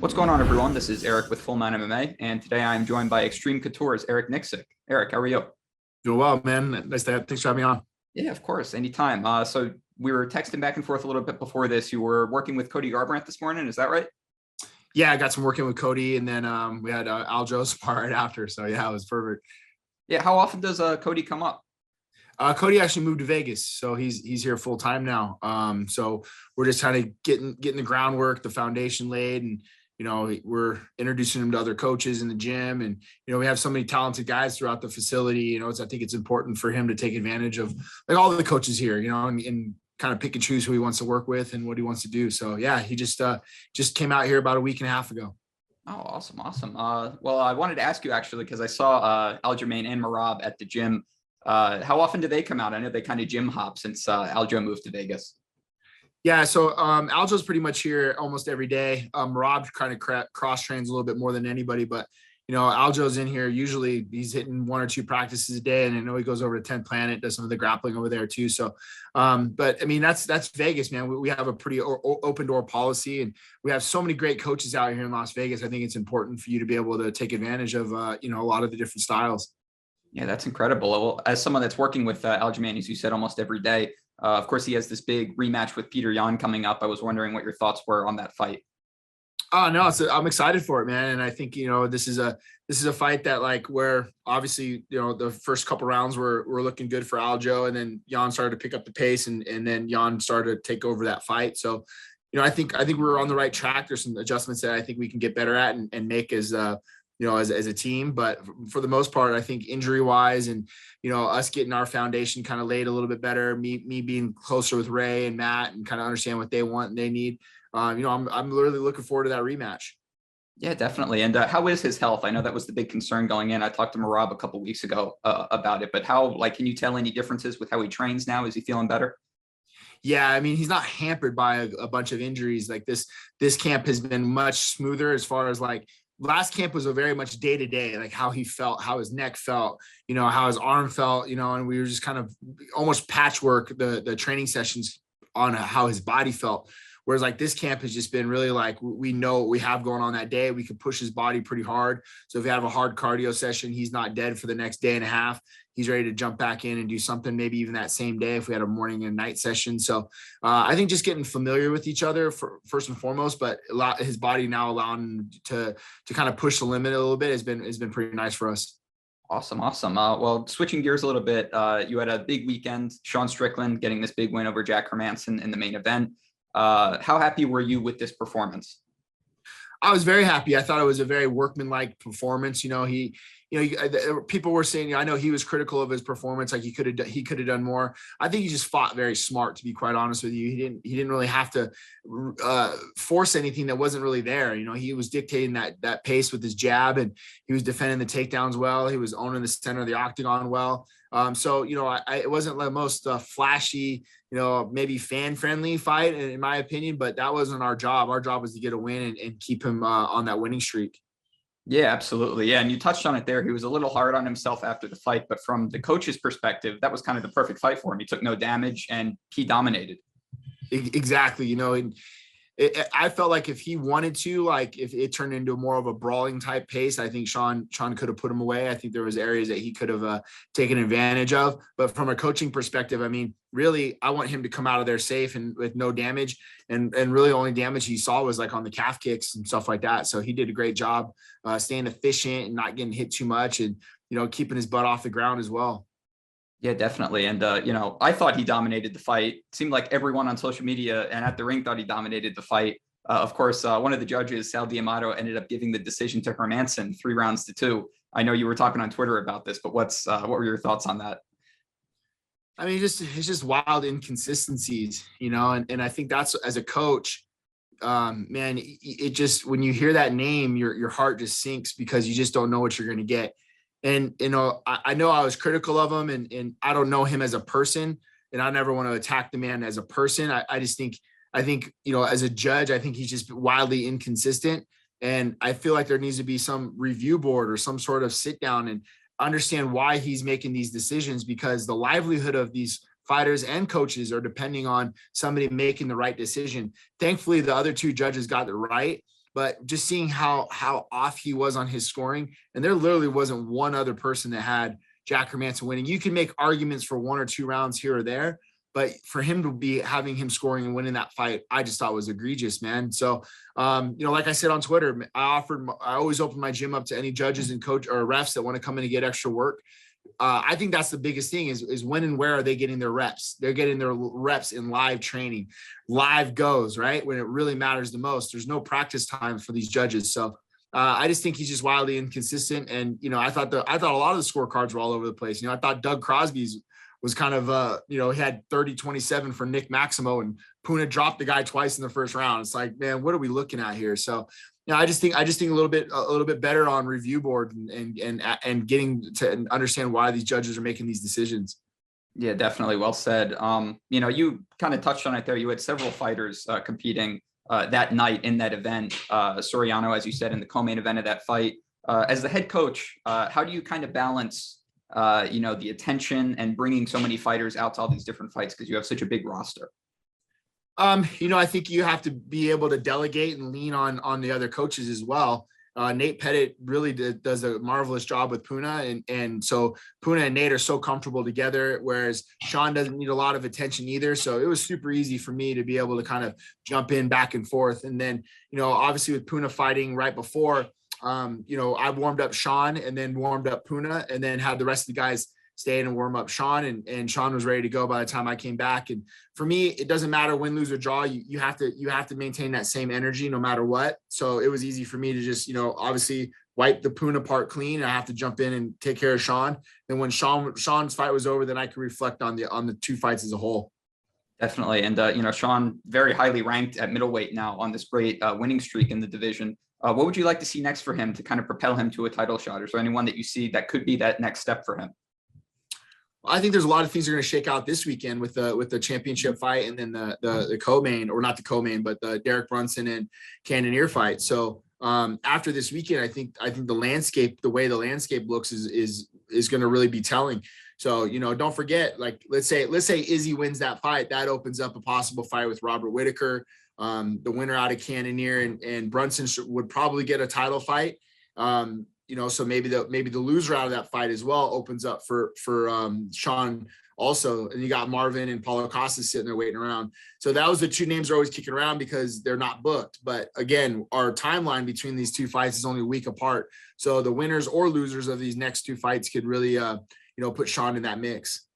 What's going on, everyone? This is Erik with Full Mount MMA, and today I'm joined by Xtreme Couture's Erik Nicksick. Erik, how are you? Doing well, man. Thanks for having me on. Yeah, of course, anytime. So we were texting back and forth a little bit before this. You were working with Cody Garbrandt this morning, is that right? Yeah, I got some working with Cody, and then we had Aljo spar right after. So yeah, it was perfect. Yeah, how often does Cody come up? Cody actually moved to Vegas, so he's here full time now. So we're just kind of getting the groundwork, the foundation laid, and we're introducing him to other coaches in the gym, and we have so many talented guys throughout the facility. I think it's important for him to take advantage of like all the coaches here, and kind of pick and choose who he wants to work with and what he wants to do. So yeah, he just came out here about a week and a half ago. Oh, awesome. Well, I wanted to ask you actually, because I saw Aljamain and Merab at the gym. How often do they come out? I know they kind of gym hop since Aljo moved to Vegas. Yeah, so Aljo's pretty much here almost every day. Rob kind of cross trains a little bit more than anybody, but Aljo's in here. Usually he's hitting one or two practices a day, and I know he goes over to 10 Planet, does some of the grappling over there too. So, but I mean that's Vegas, man. We have a pretty open door policy, and we have so many great coaches out here in Las Vegas. I think it's important for you to be able to take advantage of a lot of the different styles. Yeah, that's incredible. Well, as someone that's working with Aljamain, as you said, almost every day, of course, he has this big rematch with Petr Yan coming up. I was wondering what your thoughts were on that fight. Oh no, I'm excited for it, man. And I think this is a fight that where obviously the first couple rounds were looking good for Aljo, and then Yan started to pick up the pace, and then Yan started to take over that fight. So I think we're on the right track. There's some adjustments that I think we can get better at and make as as a team. But for the most part, I think injury wise and, us getting our foundation kind of laid a little bit better, me being closer with Ray and Matt and kind of understand what they want and they need. I'm literally looking forward to that rematch. Yeah, definitely. And how is his health? I know that was the big concern going in. I talked to Merab a couple of weeks ago about it, but how, can you tell any differences with how he trains now? Is he feeling better? Yeah, I mean, he's not hampered by a bunch of injuries. Like this camp has been much smoother as far as last camp was a very much day to day, like how he felt, how his neck felt, how his arm felt, and we were just kind of almost patchwork the training sessions on how his body felt. Whereas this camp has just been really we know what we have going on that day. We can push his body pretty hard. So if you have a hard cardio session, he's not dead for the next day and a half. He's ready to jump back in and do something, maybe even that same day if we had a morning and night session. So I think just getting familiar with each other first and foremost, but his body now allowing him to kind of push the limit a little bit has been pretty nice for us. Awesome. Well, switching gears a little bit, you had a big weekend, Sean Strickland getting this big win over Jack Hermansson in the main event. How happy were you with this performance? I was very happy. I thought it was a very workmanlike performance. People were saying, I know he was critical of his performance. Like he could have done more. I think he just fought very smart, to be quite honest with you. He didn't really have to force anything that wasn't really there. He was dictating that pace with his jab, and he was defending the takedowns well. He was owning the center of the octagon well. So it wasn't the most flashy, maybe fan-friendly fight in my opinion, but that wasn't our job. Our job was to get a win and keep him on that winning streak. Yeah, absolutely. Yeah, and you touched on it there. He was a little hard on himself after the fight, but from the coach's perspective, that was kind of the perfect fight for him. He took no damage and he dominated. Exactly. I felt like if he wanted to, if it turned into more of a brawling type pace, I think Sean could have put him away. I think there was areas that he could have taken advantage of. But from a coaching perspective, I mean, really, I want him to come out of there safe and with no damage. And really, only damage he saw was on the calf kicks and stuff like that. So he did a great job staying efficient and not getting hit too much, and keeping his butt off the ground as well. Yeah, definitely. And, I thought he dominated the fight. It seemed like everyone on social media and at the ring thought he dominated the fight. Of course, one of the judges, Aljamain, ended up giving the decision to Hermansson 3-2. I know you were talking on Twitter about this, but what were your thoughts on that? I mean, it's just wild inconsistencies, and I think that's, as a coach, man, it just, when you hear that name, your heart just sinks because you just don't know what you're going to get. And, I know I was critical of him, and I don't know him as a person, and I never want to attack the man as a person. I think, as a judge, I think he's just wildly inconsistent. And I feel like there needs to be some review board or some sort of sit down and understand why he's making these decisions, because the livelihood of these fighters and coaches are depending on somebody making the right decision. Thankfully, the other two judges got it right. but just seeing how off he was on his scoring, and there literally wasn't one other person that had Jack Hermansson winning. You can make arguments for 1 or 2 rounds here or there, but for him to be having him scoring and winning that fight, I just thought was egregious, man. So, like I said on Twitter, I always open my gym up to any judges and coach or refs that want to come in and get extra work. I think that's the biggest thing is when and where are they getting their reps? They're getting their reps in live training, live goes, right? When it really matters the most. There's no practice time for these judges. So I just think he's just wildly inconsistent. And, I thought a lot of the scorecards were all over the place. I thought Doug Crosby's was kind of, he had 30-27 for Nick Maximo, and Puna dropped the guy twice in the first round. It's like, man, what are we looking at here? So, I just think a little bit better on review board and getting to understand why these judges are making these decisions. Yeah, definitely. Well said. You kind of touched on it there. You had several fighters competing that night in that event. Soriano, as you said, in the co-main event of that fight. As the head coach, how do you kind of balance, the attention and bringing so many fighters out to all these different fights because you have such a big roster? I think you have to be able to delegate and lean on the other coaches as well. Nate Pettit really does a marvelous job with Puna. And so Puna and Nate are so comfortable together, whereas Sean doesn't need a lot of attention either. So it was super easy for me to be able to kind of jump in back and forth. And then, obviously with Puna fighting right before, I warmed up Sean and then warmed up Puna and then had the rest of the guys stay in and warm up Sean, and Sean was ready to go by the time I came back. And for me, it doesn't matter win, lose, or draw. You have to maintain that same energy no matter what. So it was easy for me to just, obviously wipe the Puna part clean. I have to jump in and take care of Sean. Then when Sean's fight was over, then I could reflect on the 2 fights as a whole. Definitely. And, Sean very highly ranked at middleweight now on this great winning streak in the division. What would you like to see next for him to kind of propel him to a title shot? Is there anyone that you see that could be that next step for him? I think there's a lot of things that are going to shake out this weekend with the championship fight, and then the co-main, or not the co-main, but the Derek Brunson and Cannonier fight. So after this weekend, I think the way the landscape looks is going to really be telling. So, don't forget, like, let's say Izzy wins that fight, that opens up a possible fight with Robert Whitaker. The winner out of Cannonier and Brunson would probably get a title fight. So maybe the loser out of that fight as well opens up for Sean also. And you got Marvin and Paulo Costa sitting there waiting around. So that was the 2 names are always kicking around because they're not booked. But again, our timeline between these 2 fights is only a week apart. So the winners or losers of these next 2 fights could really, put Sean in that mix.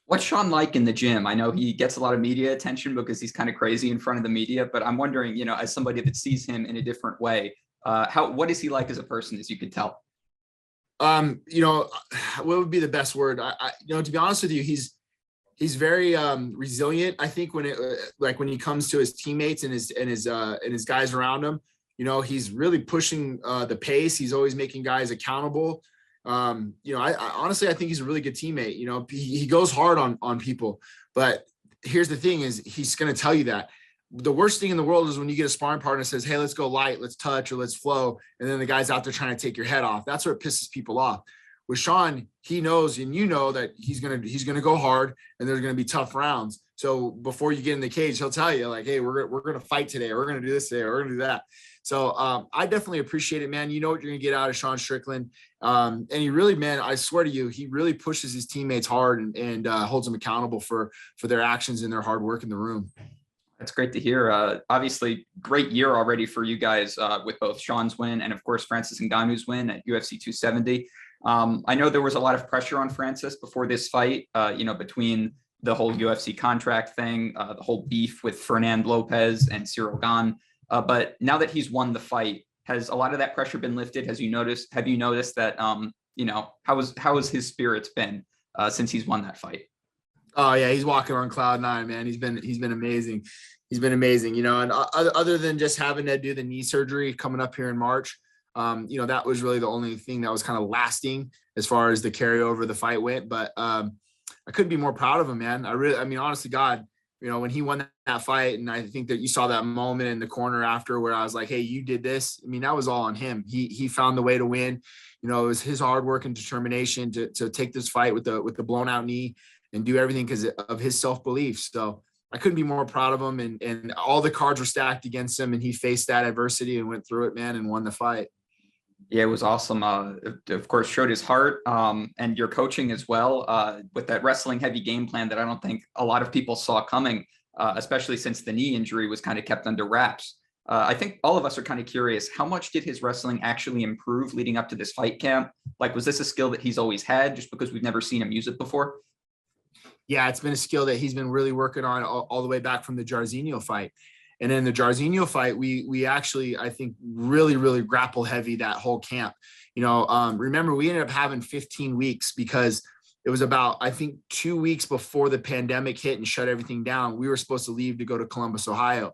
What's Sean like in the gym? I know he gets a lot of media attention because he's kind of crazy in front of the media, but I'm wondering, as somebody that sees him in a different way, what is he like as a person, as you could tell? What would be the best word? To be honest with you, he's very resilient. I think when he comes to his teammates and his guys around him, he's really pushing the pace. He's always making guys accountable. I honestly, I think he's a really good teammate. He goes hard on people, but here's the thing is he's going to tell you that. The worst thing in the world is when you get a sparring partner that says, hey, let's go light, let's touch, or let's flow. And then the guy's out there trying to take your head off. That's what pisses people off. With Sean, he knows, and that he's going to go hard and there's going to be tough rounds. So before you get in the cage, he'll tell you like, hey, we're going to fight today. We're going to do this today. We're going to do that. So I definitely appreciate it, man. You know what you're going to get out of Sean Strickland. And he really, man, I swear to you, he really pushes his teammates hard and holds them accountable for their actions and their hard work in the room. That's great to hear. Obviously, great year already for you guys with both Sean's win and, of course, Francis Ngannou's win at UFC 270. I know there was a lot of pressure on Francis before this fight, between the whole UFC contract thing, the whole beef with Fernand Lopez and Ciryl Gane. But now that he's won the fight, has a lot of that pressure been lifted? Have you noticed that, how has his spirits been since he's won that fight? Oh yeah, he's walking on cloud 9, man. He's been amazing. He's been amazing, and other than just having to do the knee surgery coming up here in March, that was really the only thing that was kind of lasting as far as the carryover of the fight went. But I couldn't be more proud of him, man. Honestly, God, when he won that fight, and I think that you saw that moment in the corner after where I was like, hey, you did this. That was all on him. He found the way to win. It was his hard work and determination to take this fight with the blown out knee and do everything because of his self-belief. So I couldn't be more proud of him. And all the cards were stacked against him, and he faced that adversity and went through it, man, and won the fight. Yeah, it was awesome. Of course, showed his heart, and your coaching as well, with that wrestling heavy game plan that I don't think a lot of people saw coming, especially since the knee injury was kind of kept under wraps. I think all of us are kind of curious, how much did his wrestling actually improve leading up to this fight camp? Like, was this a skill that he's always had just because we've never seen him use it before? Yeah, it's been a skill that he's been really working on all the way back from the Jairzinho fight. And in the Jairzinho fight, we actually, I think, really grapple heavy that whole camp. Remember, we ended up having 15 weeks because it was about, I think, 2 weeks before the pandemic hit and shut everything down. We were supposed to leave to go to Columbus, Ohio.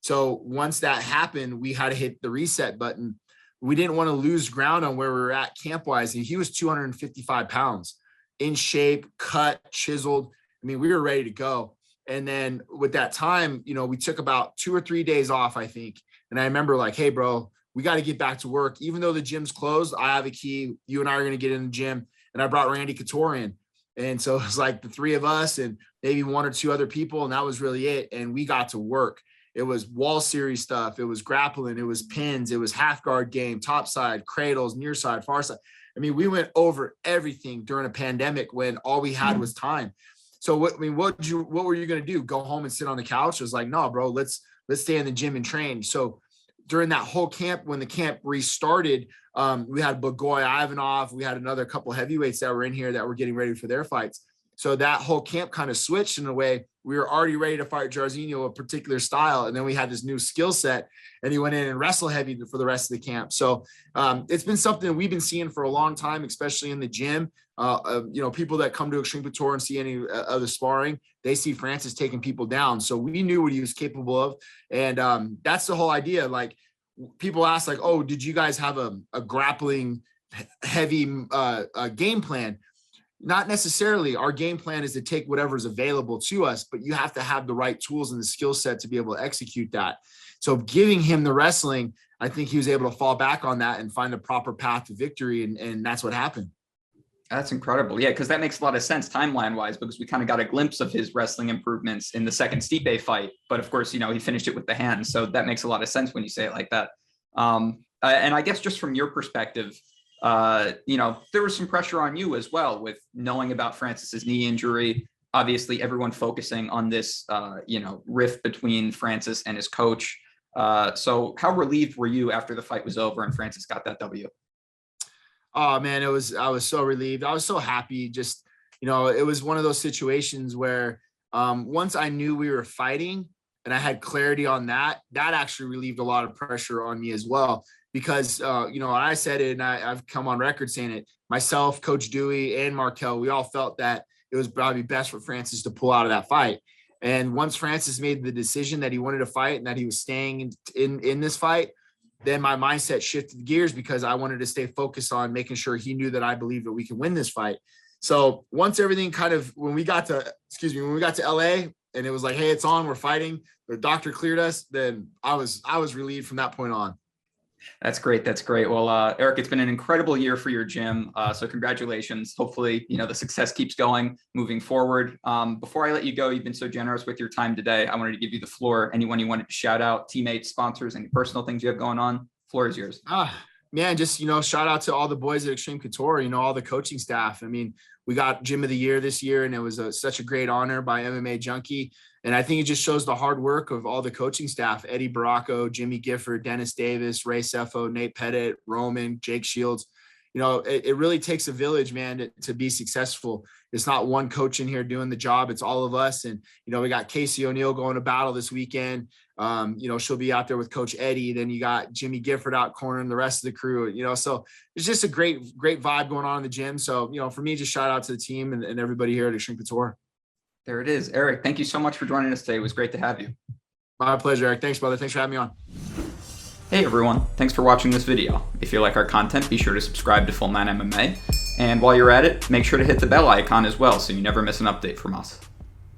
So once that happened, we had to hit the reset button. We didn't want to lose ground on where we were at camp-wise. And he was 255 pounds in shape, cut, chiseled. I mean, we were ready to go. And then with that time, we took about 2 or 3 days off, I think. And I remember like, hey, bro, we got to get back to work. Even though the gym's closed, I have a key. You and I are going to get in the gym. And I brought Randy Couture in. And so it was like the three of us and maybe 1 or 2 other people. And that was really it. And we got to work. It was wall series stuff. It was grappling. It was pins. It was half guard game, top side, cradles, near side, far side. I mean, we went over everything during a pandemic when all we had was time. So what were you going to do? Go home and sit on the couch? It was like, no, bro, let's stay in the gym and train. So during that whole camp, when the camp restarted, we had Bogoy Ivanov. We had another couple heavyweights that were in here that were getting ready for their fights. So that whole camp kind of switched in a way. We were already ready to fight Jairzinho, a particular style. And then we had this new skill set, and he went in and wrestled heavy for the rest of the camp. So it's been something we've been seeing for a long time, especially in the gym. People that come to Xtreme Couture and see any other sparring, they see Francis taking people down. So we knew what he was capable of. And that's the whole idea. Like, people ask like, oh, did you guys have a grappling heavy game plan? Not necessarily. Our game plan is to take whatever's available to us, but you have to have the right tools and the skill set to be able to execute that. So giving him the wrestling, I think he was able to fall back on that and find a proper path to victory. And that's what happened. That's incredible. Yeah, because that makes a lot of sense timeline wise, because we kind of got a glimpse of his wrestling improvements in the second Stipe fight. But of course, he finished it with the hands. So that makes a lot of sense when you say it like that. And I guess just from your perspective, there was some pressure on you as well with knowing about Francis's knee injury. Obviously, everyone focusing on this, rift between Francis and his coach. So how relieved were you after the fight was over and Francis got that W? Oh man, I was so relieved. I was so happy. Just, it was one of those situations where once I knew we were fighting and I had clarity on that actually relieved a lot of pressure on me as well. Because, I said it and I've come on record saying it, myself, Coach Dewey and Markel, we all felt that it was probably best for Francis to pull out of that fight. And once Francis made the decision that he wanted to fight and that he was staying in this fight, then my mindset shifted gears because I wanted to stay focused on making sure he knew that I believed that we can win this fight. So once everything when we got to LA and it was like, hey, it's on, we're fighting, the doctor cleared us, then I was relieved from that point on. That's great. That's great. Well, Erik, it's been an incredible year for your gym. So congratulations. Hopefully, the success keeps going moving forward. Before I let you go, you've been so generous with your time today. I wanted to give you the floor. Anyone you wanted to shout out, teammates, sponsors, any personal things you have going on, floor is yours. Man, just, shout out to all the boys at Xtreme Couture, all the coaching staff. I mean, we got Gym of the Year this year, and it was such a great honor by MMA Junkie. And I think it just shows the hard work of all the coaching staff, Eddie Baracco, Jimmy Gifford, Dennis Davis, Ray Sefo, Nate Pettit, Roman, Jake Shields. It really takes a village, man, to be successful. It's not one coach in here doing the job. It's all of us. And, we got Casey O'Neill going to battle this weekend. She'll be out there with Coach Eddie. Then you got Jimmy Gifford out cornering the rest of the crew, so it's just a great vibe going on in the gym. So, for me, just shout out to the team and everybody here at Xtreme Couture. There it is. Erik, thank you so much for joining us today. It was great to have you. My pleasure, Erik. Thanks, brother. Thanks for having me on. Hey, everyone. Thanks for watching this video. If you like our content, be sure to subscribe to Full Man MMA. And while you're at it, make sure to hit the bell icon as well so you never miss an update from us.